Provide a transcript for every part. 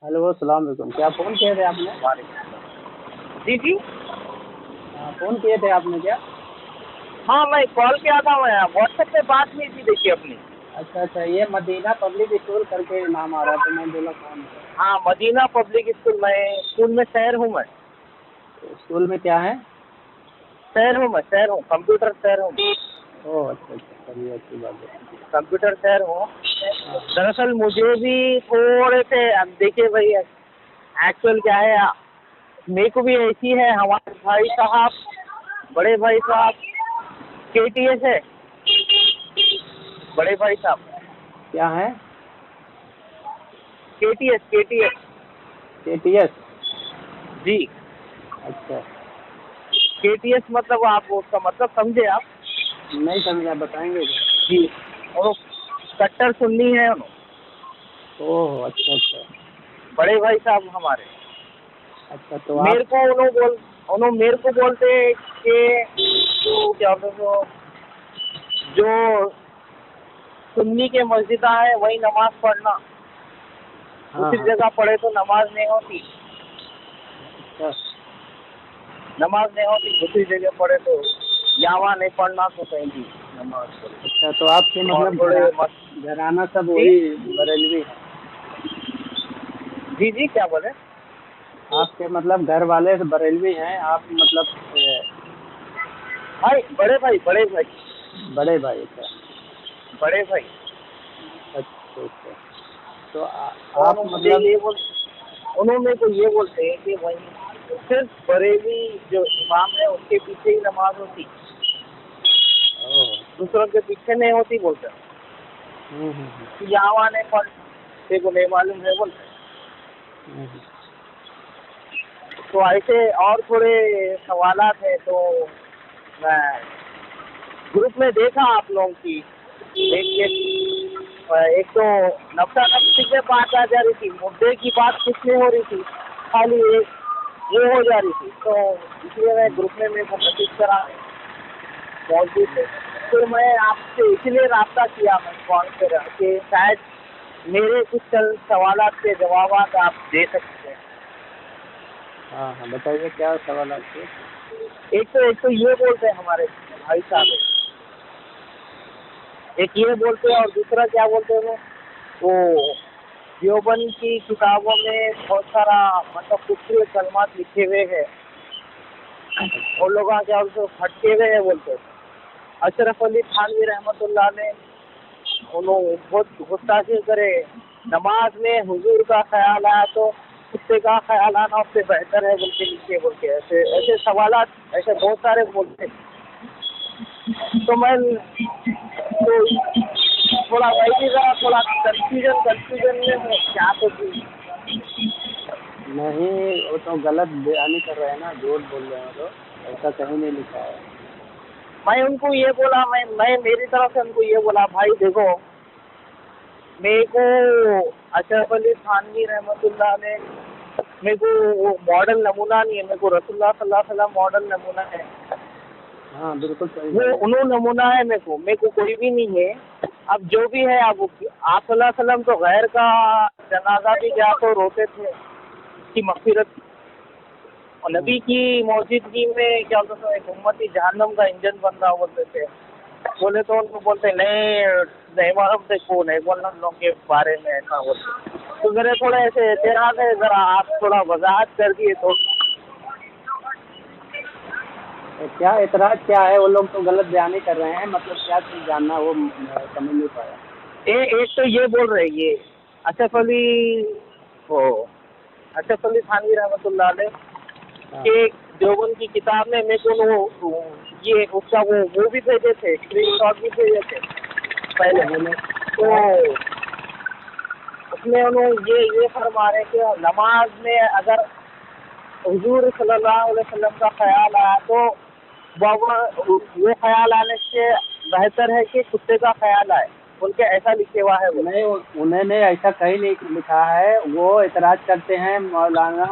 Hello अस्सलाम वालेकुम। क्या फ़ोन किए थे आपने? जी जी। फ़ोन किए थे आपने क्या? हाँ, मैं कॉल किया था, मैं व्हाट्सएप पे बात हुई थी देखिए अपनी। अच्छा अच्छा, ये मदीना पब्लिक स्कूल करके नाम आ रहा तो मैं बोला कौन है। हाँ, मदीना पब्लिक स्कूल, मैं स्कूल में सैर हूँ। मैं तो स्कूल में क्या है? सैर हूँ, कंप्यूटर सैर हूँ। ओह अच्छा अच्छा, चलिए अच्छी बात है। कंप्यूटर सैर हूँ। हाँ दरअसल मुझे भी थोड़े से, अब देखिए भाई, एक्चुअल क्या है, मेरे को भी ऐसी है, हमारे भाई साहब, बड़े भाई साहब KTS है, बड़े भाई साहब क्या है? KTS। KTS। जी, अच्छा, KTS मतलब आप उसका मतलब समझे आप? नहीं समझा, बताएंगे क्या? जी, और कट्टर सुन्नी है उन्होंने, ओह अच्छा अच्छा बड़े भाई साहब हमारे। अच्छा। तो मेरे आप को उन्होंने मेरे को बोलते कि जो क्या बोलते हैं, जो सुन्नी के मस्जिदा है वही नमाज पढ़ना, हाँ दूसरी हाँ जगह पढ़े तो नमाज नहीं होती, अच्छा दूसरी जगह पढ़े तो यहाँ नहीं पढ़ना, तो कहीं भी नमाज अच्छा। तो आपके पढ़े। और मतलब थोड़े घराना सब जी वही बरेलवी है? जी जी, क्या बोले? आपके मतलब घर वाले से बरेलवी हैं आप मतलब भाई, बड़े भाई, बड़े भाई का? बड़े भाई। अच्छा अच्छा। तो तो आप उन्होंने मुझे मतलब उन्होंने मेरे को ये बोलते हैं कि वही सिर्फ बरेली जो इमाम है उसके पीछे ही नमाज होती, ओह दूसरों के पीछे नहीं होती बोलते हैं। हम्म। कि यहाँ नहीं पढ़, तेरे को नहीं मालूम है बोलते हैं। हम्म। तो ऐसे और थोड़े सवालात है, तो मैं ग्रुप में देखा आप लोगों की, एक तो नफ्सा नफ्सी पे बात आ जा रही थी, मुद्दे की बात कुछ नहीं हो रही थी, खाली एक ये हो जा रही थी, तो इसलिए मैं ग्रुप में मेरे को मैसेज करा मौजूद थे। फिर मैं आपसे इसलिए रब्ता किया, मैं कॉल करा कि शायद मेरे कुछ सवालात के जवाब आप दे सकते हैं। हाँ हाँ, बताइए क्या सवाल आपके? एक तो ये बोलते हैं हमारे भाई साहब, एक ये बोलते हैं, और दूसरा क्या बोलते हैं वो देवबंद की किताबों में बहुत सारा मतलब कुफरी कलमात लिखे हुए हैं, अच्छा वो लोग क्या उसको फटके हुए हैं बोलते हैं। अशरफ अली थानवी रहमतुल्लाह ने उन्होंने बहुत गुस्ताखी करे, नमाज में हुजूर का ख्याल आया तो कुत्ते का ख्याल आना उससे बेहतर है बोल के लिखे, बोल के ऐसे ऐसे सवालात ऐसे बहुत सारे बोलते। तो मैं तो थोड़ा वही जरा थोड़ा कंफ्यूजन में हूँ क्या तो नहीं, वो तो गलत बयानी कर रहे हैं ना, झूठ बोल रहे हैं वो लोग, ऐसा कहीं नहीं लिखा है। मैं उनको ये बोला, मैं मेरी तरफ से उनको ये बोला, भाई देखो, मेरे को अशरफ अली थानवी रहमतुल्लाह ने मेरे को वो मॉडल नमूना नहीं है, मेरे को रसूलुल्लाह सल्लल्लाहु अलैहि वसल्लम मॉडल नमूना है, हाँ बिल्कुल सही वो बात है। उन्होंने नमूना है, मेरे को कोई भी नहीं है। अब जो भी है, अब आप सल्लल्लाहु अलैहि वसल्लम तो गैर का जनाजा भी गया तो रोते थे कि मगफिरत, और नबी की मौजूदगी में क्या बोलते थे, एक उम्मती जहन्नम का इंजन बन रहा बोलते थे। बोले तो उनको बोलते नहीं मालूम थे को नहीं बोलना लोगों के बारे में ऐसा बोलते। तो मेरे थोड़े ऐसे एतराज़ है, ज़रा आप थोड़ा वजाहत कर दिए तो। क्या एतराज क्या है? वो लोग तो गलत बयानी कर रहे हैं, मतलब क्या चीज़ जानना वो मैं समझ नहीं पाया। एक तो ये बोल रहे ये अशरफ अली वो अशरफ अली थानवी रहमतुल्लाह अलैह हाँ के देवबंद की किताब में मेरे को वो ये उसका वो भी भेजे थे, स्क्रीन शॉट भी भेजे थे क्या पहले। बोले? तो क्या? उसमें उन्होंने ये फरमा रहे कि नमाज में अगर हुजूर सल्लल्लाहु अलैहि वसल्लम का ख्याल आया तो वो ख्याल आने से बेहतर है कि कुत्ते का ख्याल आए, बोल के ऐसा लिखे हुआ है वो। नहीं, उन्होंने ऐसा कहीं नहीं लिखा है। वो एतराज करते हैं मौलाना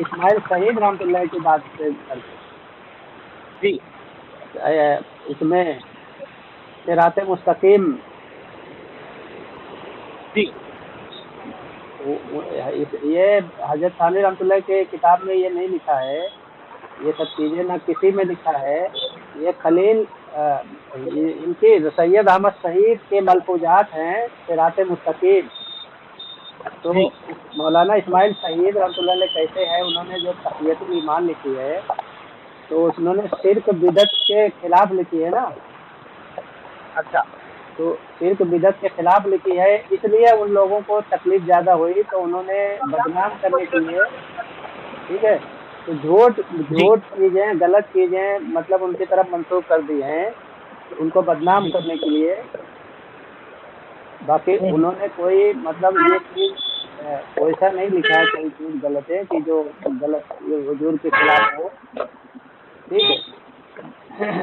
इस्माइल सईद रहमतुल्लाह की बात से करते जी हैं। इसमें सिराते मुस्तकीम, जी। तो ये हजरत थानी रहमतुल्लाह के किताब में ये नहीं लिखा है, ये सब चीज़ें ना किसी में लिखा है। ये खलील इनकी सैयद अहमद शहीद के मलफूजात हैं सिरात मुस्तकीम। तो मौलाना इस्माइल शहीद रहमतुल्लाह अलैह कैसे है, उन्होंने जो तक़ियतुल ईमान लिखी है तो उन्होंने शिर्क बिदअत के खिलाफ लिखी है ना। अच्छा। तो शिर्क बिदअत के खिलाफ लिखी है, इसलिए उन लोगों को तकलीफ ज़्यादा हुई तो उन्होंने बदनाम करने के लिए, ठीक है, तो झूठ चीज़ें, गलत चीज़ें मतलब उनकी तरफ मंसूब कर दी हैं उनको बदनाम करने के लिए। बाकी उन्होंने कोई मतलब ये चीज़ वैसा नहीं लिखा है, कोई चीज़ गलत है कि जो गलत ये हुजूर के खिलाफ हो, ठीक है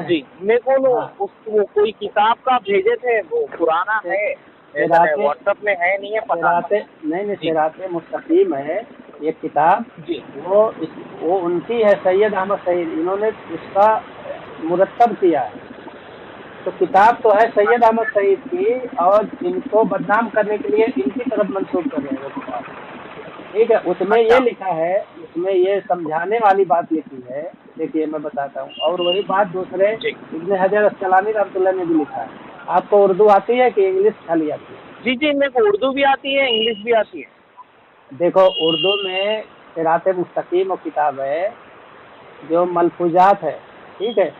जी। मेरे को वो कोई किताब का भेजे थे, वो पुराना है, व्हाट्सएप में है, नहीं है पता। नहीं सिरात मुस्तकीम है एक किताब जी। वो उनकी है, सैयद अहमद शहीद, इन्होंने इसका मुरत्तब किया है। तो किताब तो है सैयद अहमद शहीद की, और इनको बदनाम करने के लिए इनकी तरफ मंसूब कर रहे हैं वो किताब, ठीक है। उसमें ये लिखा है, उसमें ये समझाने वाली बात लिखी है। देखिए मैं बताता हूँ, और वही बात दूसरे इब्न हजर अस्कलानी रहमतुल्लाह ने भी लिखा है। आपको उर्दू आती है कि इंग्लिश खाली आती है? जी जी, मेरे को उर्दू भी आती है, इंग्लिश भी आती है। देखो उर्दू में सिरात मुस्तकीम और किताब है जो मलफूजात है, ठीक है।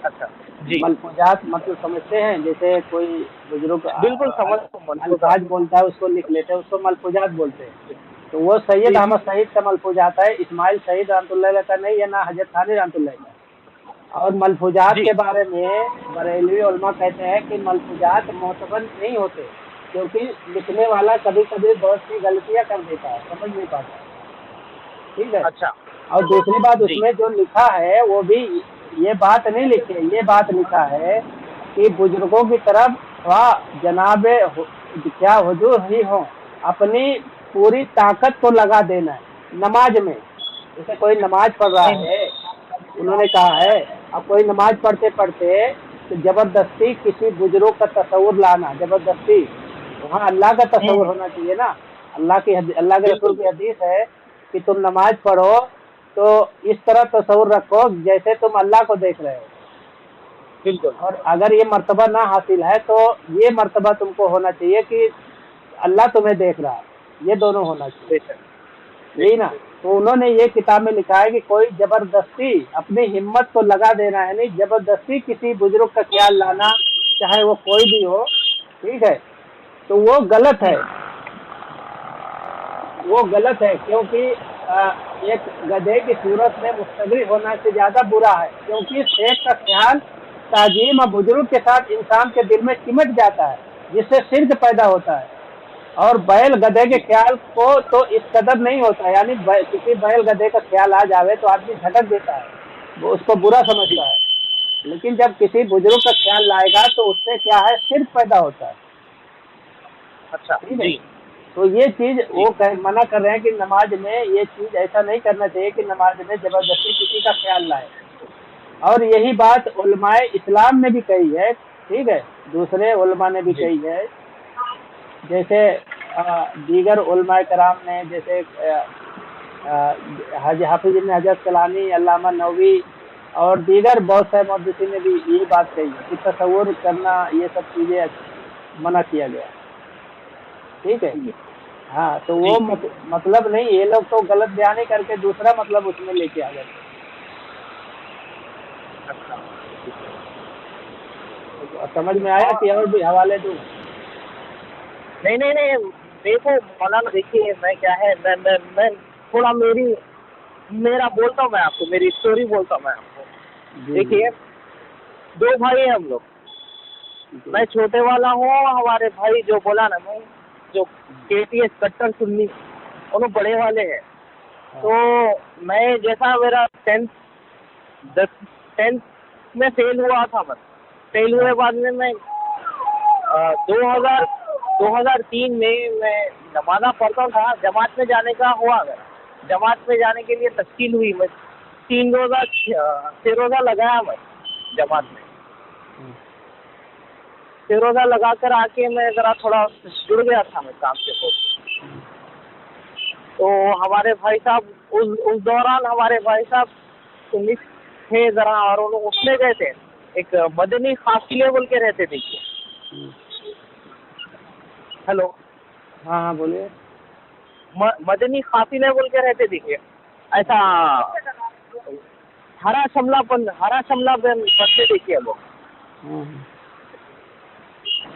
अच्छा जी। मलफूजात मतलब समझते हैं, जैसे कोई बुजुर्ग बिल्कुल समझ अल्फाज बोलता है उसको लिख लेते हैं, उसको मलफूजात बोलते हैं। तो वो सैयद अहमद शहीद का मलफूजात है, इस्माइल शहीद रहमतुल्लाह अलैह का नहीं है, ना हजरत थानी रहमतुल्लाह का। और मलफूजात के बारे में बरेलवी उलमा कहते हैं कि मलफूजात मोतबर नहीं होते, क्योंकि लिखने वाला कभी कभी बहुत सी गलतियां कर देता है, समझ नहीं पाता, ठीक है। अच्छा। और दूसरी बात उसमें जो लिखा है वो भी ये बात नहीं लिखी है, ये बात लिखा है कि बुजुर्गों की तरफ जनाब क्या हुजूर ही हो, अपनी पूरी ताकत को लगा देना है नमाज में। जैसे कोई नमाज पढ़ रहा है, उन्होंने कहा है, अब कोई नमाज पढ़ते पढ़ते तो जबरदस्ती किसी बुजुर्ग का तस्वुर लाना, जबरदस्ती, वहाँ अल्लाह का तस्वुर होना चाहिए ना। अल्लाह के रसूल की हदीस है कि तुम नमाज पढ़ो तो इस तरह तस्वुर रखो जैसे तुम अल्लाह को देख रहे हो। बिल्कुल। और अगर ये मर्तबा ना हासिल है तो ये मर्तबा तुमको होना चाहिए कि अल्लाह तुम्हें देख रहा है, ये दोनों होना चाहिए, यही ना। तो उन्होंने ये किताब में लिखा है कि कोई जबरदस्ती अपनी हिम्मत को लगा देना है, नहीं जबरदस्ती किसी बुजुर्ग का ख्याल लाना, चाहे वो कोई भी हो, ठीक है, तो वो गलत है, वो गलत है। क्योंकि एक गधे की सूरत में मुस्तगरी होना से ज्यादा बुरा है, क्योंकि शेख का ख्याल ताजीम और बुजुर्ग के साथ इंसान के दिल में चिमट जाता है, जिससे शिर्क पैदा होता है। और बैल गधे के ख्याल को तो इस कदर नहीं होता, यानी किसी बैल गधे का ख्याल आ जावे तो आदमी झटक देता है, वो उसको बुरा समझता है। लेकिन जब किसी बुजुर्ग का ख्याल लाएगा तो उससे क्या है, शिर्क पैदा होता है। अच्छा जी। तो ये चीज वो मना कर रहे हैं कि नमाज में ये चीज ऐसा नहीं करना चाहिए कि नमाज में जबरदस्ती किसी का ख्याल लाए। और यही बात उलमाए इस्लाम ने भी कही है, ठीक है, दूसरे उलमा ने भी कही है, जैसे दीगर उलमाए कराम ने, जैसे हाफिज इब्न हजर अस्कलानी, अल्लामा नववी और दीगर बहुत सारे मुहद्दिसीन ने भी यही बात कही है कि तसव्वुर करना ये सब चीज़ें मना किया गया, ठीक है। हाँ, तो वो मतलब नहीं, ये लोग तो गलत बयानी करके दूसरा मतलब उसमें लेके आ गए। समझ में आया कि और भी हवाले दूँ? नहीं, देखो मौलाना, देखिए मैं क्या है, मैं थोड़ा मेरा बोलता हूँ, मैं आपको मेरी स्टोरी बोलता हूँ मैं आपको। देखिए, दो भाई हैं हम लोग, मैं छोटे वाला हूँ, हमारे भाई जो बोला ना, मैं जो KTS कट्टर सुन्नी, दोनों बड़े वाले हैं। तो मैं जैसा मेरा 10th में फेल हुआ था, मैं फेल हुए बाद में मैं 2003 में मैं नमाज़ पढ़ता था, जमात में जाने का हुआ। मैं जमात में जाने के लिए तश्कील हुई, मैं 6 रोज़ा लगाया मैं जमात में। 6 रोज़ा लगा कर आके मैं ज़रा थोड़ा जुड़ गया था मैं काम से। تو ہمارے بھائی صاحب اس دوران ہمارے بھائی صاحب سنت تھے ذرا، اور اس میں گئے تھے، ایک مدنی قافلے بول کے رہتے تھے. ہیلو، ہاں ہاں بولیے. مدنی قافلے بول کے رہتے دیکھیے، ایسا ہرا شملہ بنتے دیکھیے لوگ.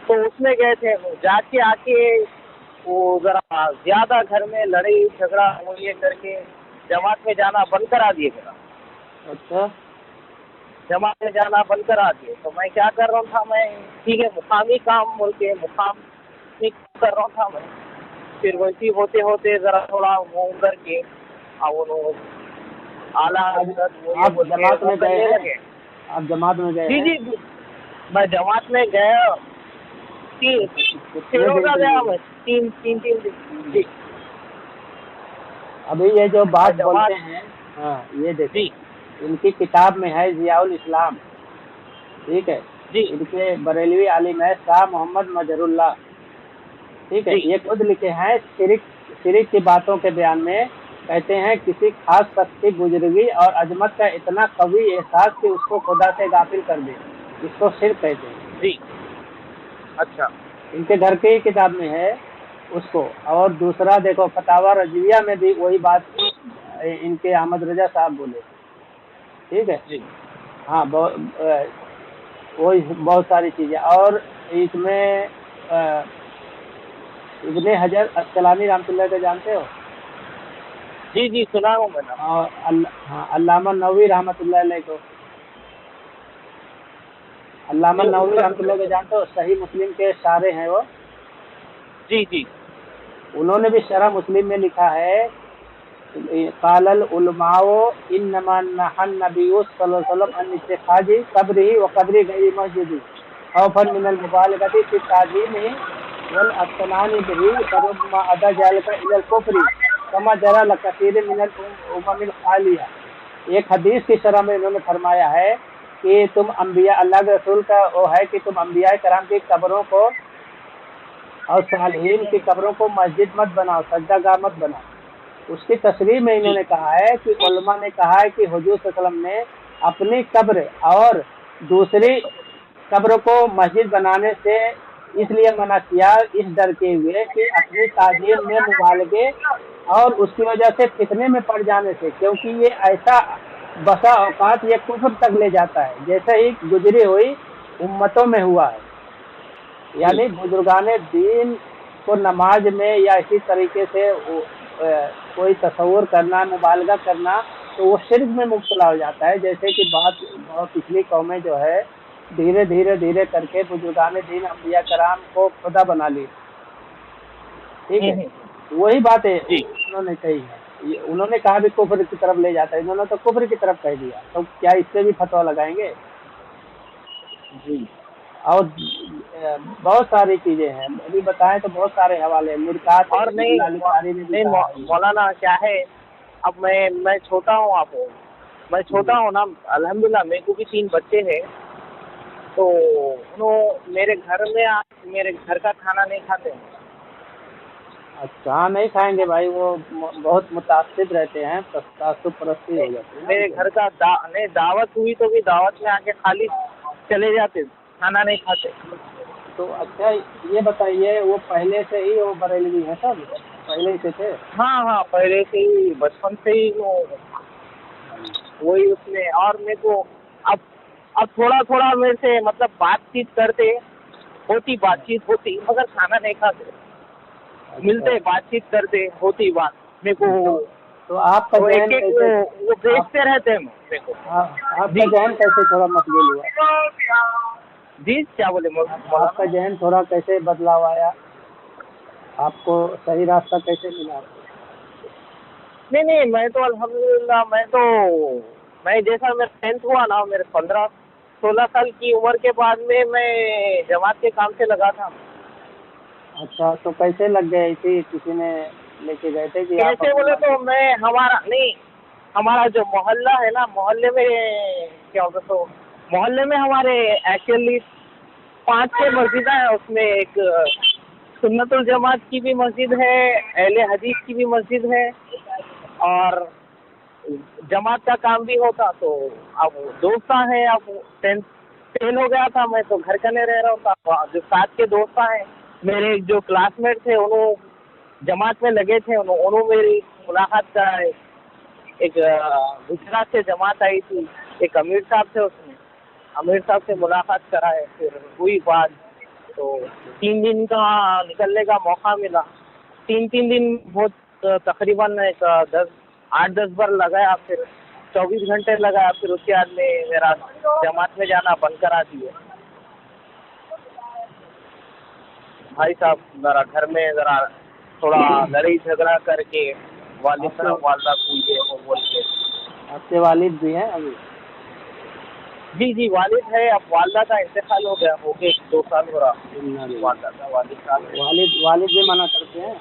تو اس میں گئے تھے، جا کے آ کے وہ ذرا زیادہ گھر میں لڑائی جھگڑا یہ کر کے جماعت میں جانا بند کرا دیے میرا. اچھا. جماعت میں جانا بند کرا دیے. تو میں کیا کر رہا تھا، میں ٹھیک ہے مقامی کام بول کے مقام کر رہا تھا میں. پھر ویسی ہوتے ہوتے ذرا تھوڑا وہ کر کے اعلیٰ آپ جماعت میں گئے ہیں؟ آپ جماعت میں گئے؟ جی جی، میں جماعت میں گیا، تین روزہ گیا میں، تین دن. جی. ابھی یہ جو بات بولتے ہیں، ہاں یہ دیکھیں، ان کی کتاب میں ہے ضیاء الاسلام، ٹھیک ہے جی. ان کے بریلوی عالم ہے شاہ محمد مظہر اللہ، ٹھیک ہے. یہ خود لکھے ہیں شرک کی باتوں کے بیان میں، کہتے ہیں کسی خاص شخص کی بزرگی اور عظمت کا اتنا قوی احساس کہ اس کو خدا سے غافل کر دے، اس کو شرک کہتے ہیں. جی. اچھا. ان کے گھر کی کتاب میں ہے اس کو. اور دوسرا دیکھو فتاوی رضویہ میں بھی وہی بات ان کے احمد رضا صاحب بولے، ٹھیک ہے. جی. ہاں وہی بہت ساری چیزیں. اور اس میں ابن حجر اسقلانی رحمۃ اللہ کو جانتے ہو؟ جی جی سنا ہوں میں نے. اور علامہ نووی رحمۃ اللہ علیہ کو، علامہ نووی رحمۃ اللہ کو جانتے ہو؟ صحیح مسلم کے شارح ہیں وہ. جی جی. انہوں نے بھی شرح مسلم میں لکھا ہے قال العلماء انما نهى النبي صلی اللہ علیہ وسلم عن اتخاذ قبره وقبر غیر مسجد خوفا من المبالغه في تعظيمه والاستنان به فربما ادى ذلك الى الكفر كما جرى لكثير من الامم الخاليه. ایک حدیث کی شرح میں انہوں نے فرمایا ہے کہ تم انبیاء، اللہ کے رسول کا وہ ہے کہ تم انبیاء کرام کی قبروں کو اور صالحین کی قبروں کو مسجد مت بناؤ، سجدہ گاہ مت بناؤ. اس کی تصریح میں انہوں نے کہا ہے کہ علماء نے کہا ہے کہ حضور صلی اللہ علیہ وسلم نے اپنی قبر اور دوسری قبر کو مسجد بنانے سے اس لیے منع کیا، اس ڈر کے ہوئے کہ اپنی تعظیم میں مبالغے اور اس کی وجہ سے فتنے میں پڑ جانے سے، کیونکہ یہ ایسا بسا اوقات یہ کفر تک لے جاتا ہے جیسے ہی گزری ہوئی امتوں میں ہوا ہے. یعنی بزرگان دین کو نماز میں یا اسی طریقے سے کوئی تصور کرنا، مبالغہ کرنا، تو وہ شرک میں مبتلا ہو جاتا ہے. جیسے کہ بہت پچھلی قومیں جو ہے دھیرے کر کے بزرگان دین انبیاء کرام کو خدا بنا لی، ٹھیک ہے. وہی بات ہے انہوں نے کہی ہے. انہوں نے کہا بھی کفر کی طرف لے جاتا ہے، انہوں نے تو کفر کی طرف کہہ دیا، تو کیا اس سے بھی فتویٰ لگائیں گے؟ جی. اور بہت ساری چیزیں ہیں، ابھی بتائیں تو بہت سارے حوالے ہیں. مرکات اور نہیں مولانا کیا ہے، اب میں چھوٹا ہوں، میں چھوٹا ہوں نا، الحمدللہ میرے کو بھی 3 بچے ہیں. تو میرے گھر میں میرے گھر کا کھانا نہیں کھاتے ہیں. اچھا نہیں کھائیں گے بھائی، وہ بہت متعصب رہتے ہیں، تعصب پرستی ہو جاتی ہے. میرے گھر کا دعوت ہوئی تو بھی دعوت میں آ کے خالی چلے جاتے، کھانا نہیں کھاتے. تو اچھا یہ بتائیے، وہ پہلے سے ہی وہ بریلوی ہے سب، پہلے ہی سے تھے؟ ہاں پہلے سے ہی، بچپن سے ہی وہی اس میں. اور میرے کو اب تھوڑا میرے سے مطلب بات چیت ہوتی مگر کھانا نہیں کھاتے. ملتے بات چیت کرتے ہوتی بات میرے کو. تو آپ کا ذہن کیسے، وہ بیچتے رہتے ہیں میرے کو. آپ کا ذہن کیسے تھوڑا مشغول ہوا؟ جی کیا بولے؟ آپ کا ذہن تھوڑا کیسے بدلاؤ آیا؟ آپ کو صحیح راستہ کیسے ملا؟ نہیں میں تو الحمدللہ میں جیسا میرا 10th ہوا نا، میرے 15-16 سال کی عمر کے بعد میں جماعت کے کام سے لگا تھا. اچھا تو کیسے لگ گئے تھی؟ کسی نے لے کے گئے تھے کہ کیسے بولے تو ہمارا جو محلہ ہے نا، محلے میں کیا ہوتا، تو محلے میں ہمارے ایکچولی 5-6 مسجدیں ہیں، اس میں ایک सुन्नतुल जमात की भी मस्जिद है, अहले हदीस की भी मस्जिद है, और जमात का काम भी होता। तो अब दोस्त हैं, अब 10 फेल हो गया था मैं, तो घर का नहीं रह रहा था। जो साथ के दोस्त हैं मेरे, जो क्लासमेट थे, उन्होंने जमात में लगे थे, उन्होंने मेरी मुलाकात कराए। एक गुजरात से जमात आई थी, एक अमीर साहब थे, उसने अमीर साहब से मुलाकात कराए, फिर हुई बात। तो 3 दिन का निकलने का मौका मिला। 3 दिन बहुत तकरीबन एक 8-10 बार लगाया, फिर 24 घंटे लगाया, फिर उसके बाद में मेरा जमात में जाना बंद करा दिए। भाई साहब जरा घर में जरा थोड़ा लड़ाई झगड़ा करके वालिद साहब वालदा को ये वो बोल के। आपके वालिद भी हैं अभी? जी वालिद है, अब वालदा का इंतकाल हो गया, 2 साल हो रहा वालदा का। वालिद भी मना करते हैं?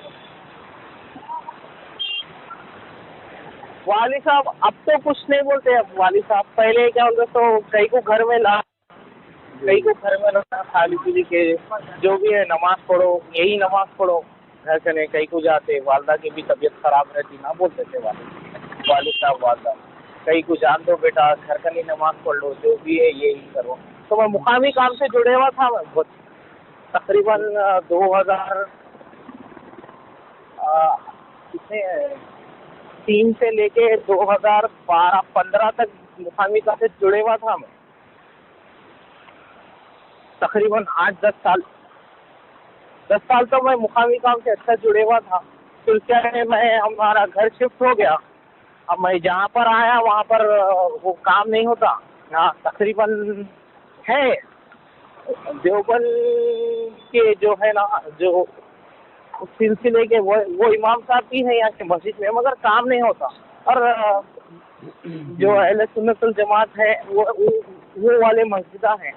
वालिद साहब अब तो कुछ नहीं बोलते। अब वालिद साहब पहले क्या बोलते, तो कई को घर में ला, कई को घर में रखना, खाली पीली के जो भी है नमाज पढ़ो, यही नमाज पढ़ो घर से नहीं। कई को जाते, वालदा की भी तबीयत खराब रहती ना, बोलते थे वालिद साहब वालदा, कई को जान दो बेटा, घर का नहीं नमाज पढ़ लो, जो भी है यही करो। तो मैं मुकामी काम से जुड़े हुआ था, मैं बहुत तकरीबन 2003 से लेके 2012-15 तक मुकामी काम से जुड़े हुआ था मैं, तकरीबन 8-10 साल। 10 साल तो मैं मुकामी काम से अच्छा जुड़े हुआ था। फिर क्या है, मैं हमारा घर शिफ्ट हो गया। अब मैं जहाँ पर आया वहाँ पर वो काम नहीं होता। हाँ, तकरीबन है देवबंद के जो है ना, जो उस सिलसिले के वो इमाम साहब भी है यहाँ के मस्जिद में, मगर काम नहीं होता। और जो अहले सुन्नतुल जमात है वो वाले मस्जिदा हैं,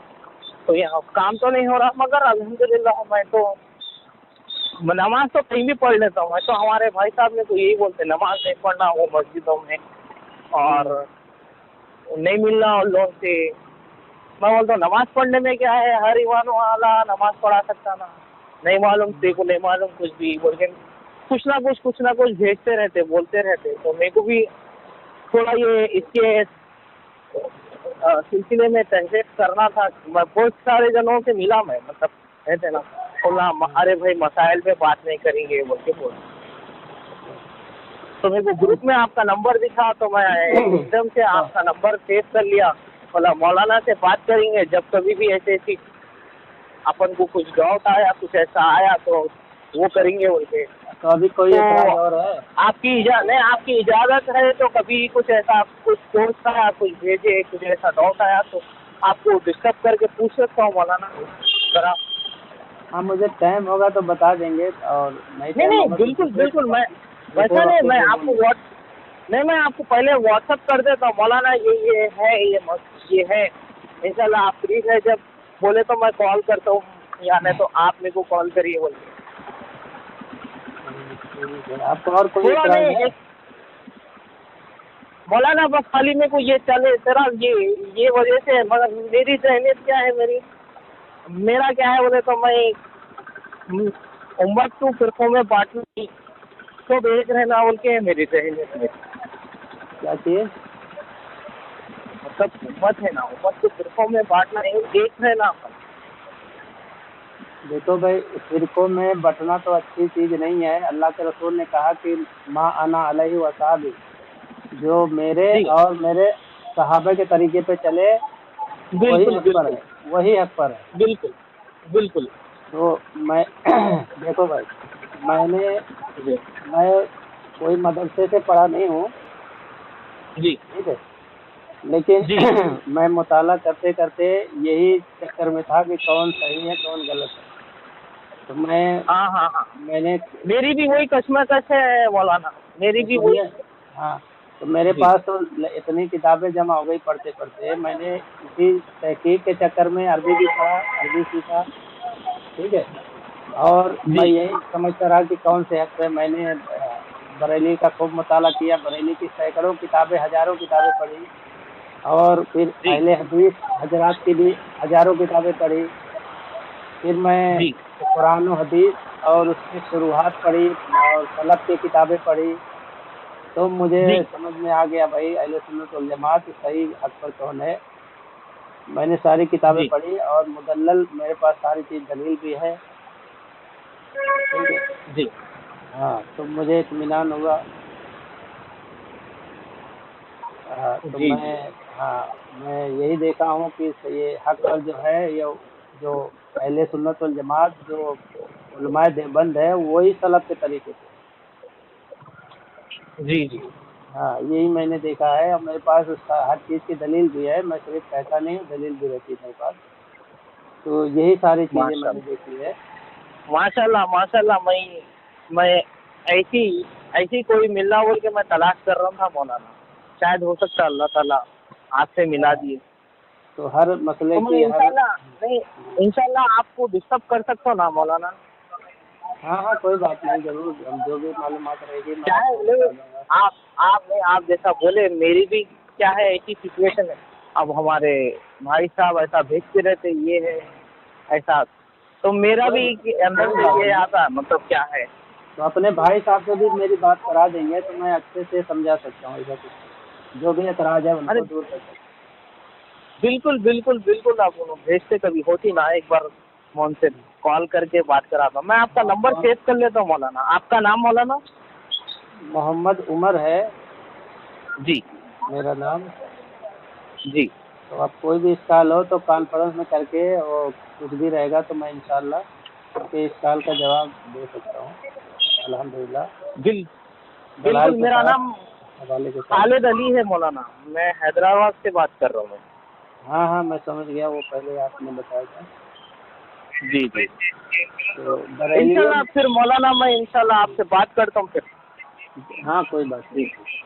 तो यहाँ काम तो नहीं हो रहा। मगर अल्हम्दुलिल्लाह मैं तो नमाज तो कहीं भी पढ़ लेता हूँ। मैं तो हमारे भाई साहब ने तो यही बोलते, नमाज नहीं पढ़ना वो मस्जिदों में, और नहीं मिलना उन लोगों से। मैं बोलता हूँ नमाज पढ़ने में क्या है, हर ईमान वाला नमाज पढ़ा सकता ना, नहीं मालूम देखो, नहीं मालूम कुछ भी बोल के कुछ ना कुछ भेजते रहते, बोलते रहते। तो मेरे को भी थोड़ा ये इसके सिलसिले में तहकीक करना था। मैं बहुत सारे जनों से मिला, मैं मतलब कहते ना, बोला अरे भाई मसाइल पे बात नहीं करेंगे बोल के बोल। तो मेरे को ग्रुप में आपका नंबर दिखा, तो मैं एकदम से आपका नंबर सेव कर लिया। बोला मौलाना से बात करेंगे, जब कभी भी ऐसी अपन को कुछ डाउट आया, कुछ ऐसा आया तो वो करेंगे बोल के। तो अभी कोई एतराज और है? आपकी इजाज़त है तो कभी कुछ ऐसा कुछ दोस्त आया, कुछ भेजे, कुछ ऐसा डाउट आया तो आपको डिस्टर्ब करके पूछ सकता हूँ मौलाना जरा। हाँ, मुझे टाइम होगा तो बता देंगे। और नहीं बिल्कुल मैं वैसा नहीं, मैं आपको पहले व्हाट्सअप कर देता हूँ मौलाना, ये है, ये है। इंशाल्लाह आप फ्री है जब बोले तो मैं कॉल करता हूँ, या नहीं तो आप मेरे को कॉल करिए बोलिए। आपको और कोई एतराज है? मौलाना बस खाली मेरे को ये चले तेरा ये वजह से, मगर मेरी जहनीत क्या है, मेरा क्या है बोले तो मैं उम्मत को फिरकों में बांटने को भेज रहना बोल के मेरी जहनीत में। क्या चीज़? मतलब उम्मत है ना, उम्मत को फिरकों में बांटना, एक रहना। देखो भाई, फिरकों में बंटना तो अच्छी चीज़ नहीं है। अल्लाह के रसूल ने कहा कि मा अना अलैहि व अस्हाबी, जो मेरे और मेरे सहाबा के तरीके पे चले वही हक पर है, वही हक पर है। बिल्कुल। तो मैं देखो भाई, मैं कोई मदरसे से पढ़ा नहीं हूँ जी, ठीक है, लेकिन मैं मुताला करते करते यही चक्कर में था कि कौन सही है कौन गलत है। तो मैंने मेरी भी वही कश्मकश है मौलाना, मेरी भी वही। हाँ, तो मेरे पास तो इतनी किताबें जमा हो गई पढ़ते पढ़ते, मैंने इसी तहकीक के चक्कर में अरबी भी पढ़ा, अरबी सीखा, ठीक है। और मैं यही समझता रहा कि कौन से हक पे। मैंने बरेली का खूब मुताला किया, बरेली की सैकड़ों किताबें, हजारों किताबें पढ़ी, और फिर अहले हदीस हजरात की भी हजारों किताबें पढ़ी। फिर मैं कुरान और हदीस اور اس کی شروحات پڑھی اور سلف کی کتابیں پڑھی تو مجھے جی سمجھ میں آ گیا بھائی اہل سنت والجماعت صحیح حق پر کون ہے. میں نے ساری کتابیں جی پڑھی اور مدلل میرے پاس ساری چیز دلیل بھی ہے. ٹھیک ہے. جی ہاں تو مجھے اطمینان ہوا. تو جی جی میں یہی دیکھا ہوں کہ یہ حق پر جو ہے یہ جو اہل سنت والجماعت جو علماء دیوبند ہے وہی سلف کے طریقے سے. جی جی ہاں یہی میں نے دیکھا ہے اور میرے پاس اس کا ہر چیز کی دلیل بھی ہے. میں صرف کہتا نہیں ہوں, دلیل بھی رہتی ہے میرے پاس. تو یہی ساری چیزیں ماشاء میں نے اللہ دیکھی ہے. ماشاء اللہ. میں ایسی کوئی ملنا بول کے میں تلاش کر رہا تھا مولانا. شاید ہو سکتا ہے اللہ تعالیٰ آپ سے ملا دیے. تو ہر مسئلے تو میں کی انشاءاللہ آپ کو ڈسٹرب کر سکتا ہوں نا مولانا؟ ہاں کوئی بات نہیں, ضرور ہم جو بھی معلومات رہے گی میں کیا آپ ہے کو بتا دوں گا. آپ جیسا بولے میری بھی کیا ہے ایسی سچویشن ہے. اب ہمارے بھائی صاحب ایسا بھیجتے رہتے یہ ہے ایسا, تو میرا بھی اندر سے یہ آتا ہے مطلب کیا ہے. تو اپنے بھائی صاحب سے بھی میری بات کرا دیں گے تو میں اچھے سے سمجھا سکتا ہوں. ایسا کچھ نہیں, جو بھی اعتراض ہے ان ارے کو دور کر سکتا بالکل آپ بھیجتے کبھی ہوتی نا ایک بار میں ان سے کال کر کے بات کراتا ہوں. میں آپ کا نمبر ہوں. سیو کر لیتا ہوں مولانا. آپ کا نام مولانا؟ محمد عمر ہے جی میرا نام. جی تو آپ کوئی بھی اسکال ہو تو کانفرنس میں کر کے اور کچھ بھی رہے گا تو میں انشاءاللہ آپ کے اسکال کا جواب دے سکتا ہوں الحمدللہ دلائل بالکل. کے میرا ساتھ, نام حوالے کے ساتھ. خالد علی ہے مولانا. میں حیدرآباد سے بات کر رہا ہوں. ہاں میں سمجھ گیا, وہ پہلے آپ نے بتایا تھا. جی تو بریلیوں انشاءاللہ پھر مولانا میں انشاءاللہ آپ سے بات کرتا ہوں پھر. ہاں کوئی بات جی نہیں.